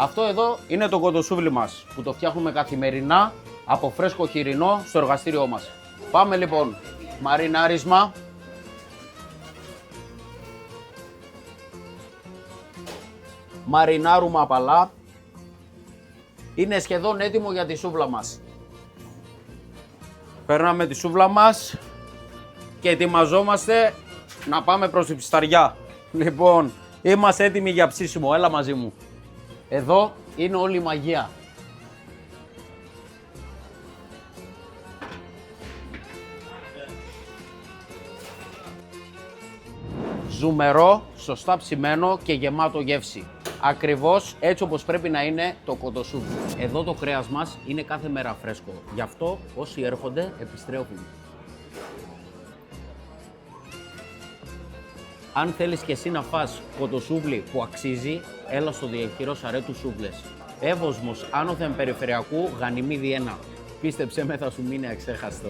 Αυτό εδώ είναι το κοντοσούβλι μας που το φτιάχνουμε καθημερινά από φρέσκο χοιρινό στο εργαστήριό μας. Πάμε λοιπόν, μαρινάρισμα. Μαρινάρουμε απαλά. Είναι σχεδόν έτοιμο για τη σούβλα μας. Παίρναμε τη σούβλα μας και ετοιμαζόμαστε να πάμε προς τη ψισταριά. Λοιπόν, είμαστε έτοιμοι για ψήσιμο, έλα μαζί μου. Εδώ είναι όλη η μαγεία. Ζουμερό, σωστά ψημένο και γεμάτο γεύση. Ακριβώς έτσι όπως πρέπει να είναι το κοντοσούβλι. Εδώ το κρέας μας είναι κάθε μέρα φρέσκο. Γι' αυτό όσοι έρχονται επιστρέφουν. Αν θέλεις και εσύ να φας κοντοσούβλι που αξίζει, έλα στο Διαχειρό Σαρέτου Σούβλες. Εύωσμος άνωθεν περιφερειακού Γανιμίδη 1. Πίστεψέ με, θα σου μείνει αξέχαστο.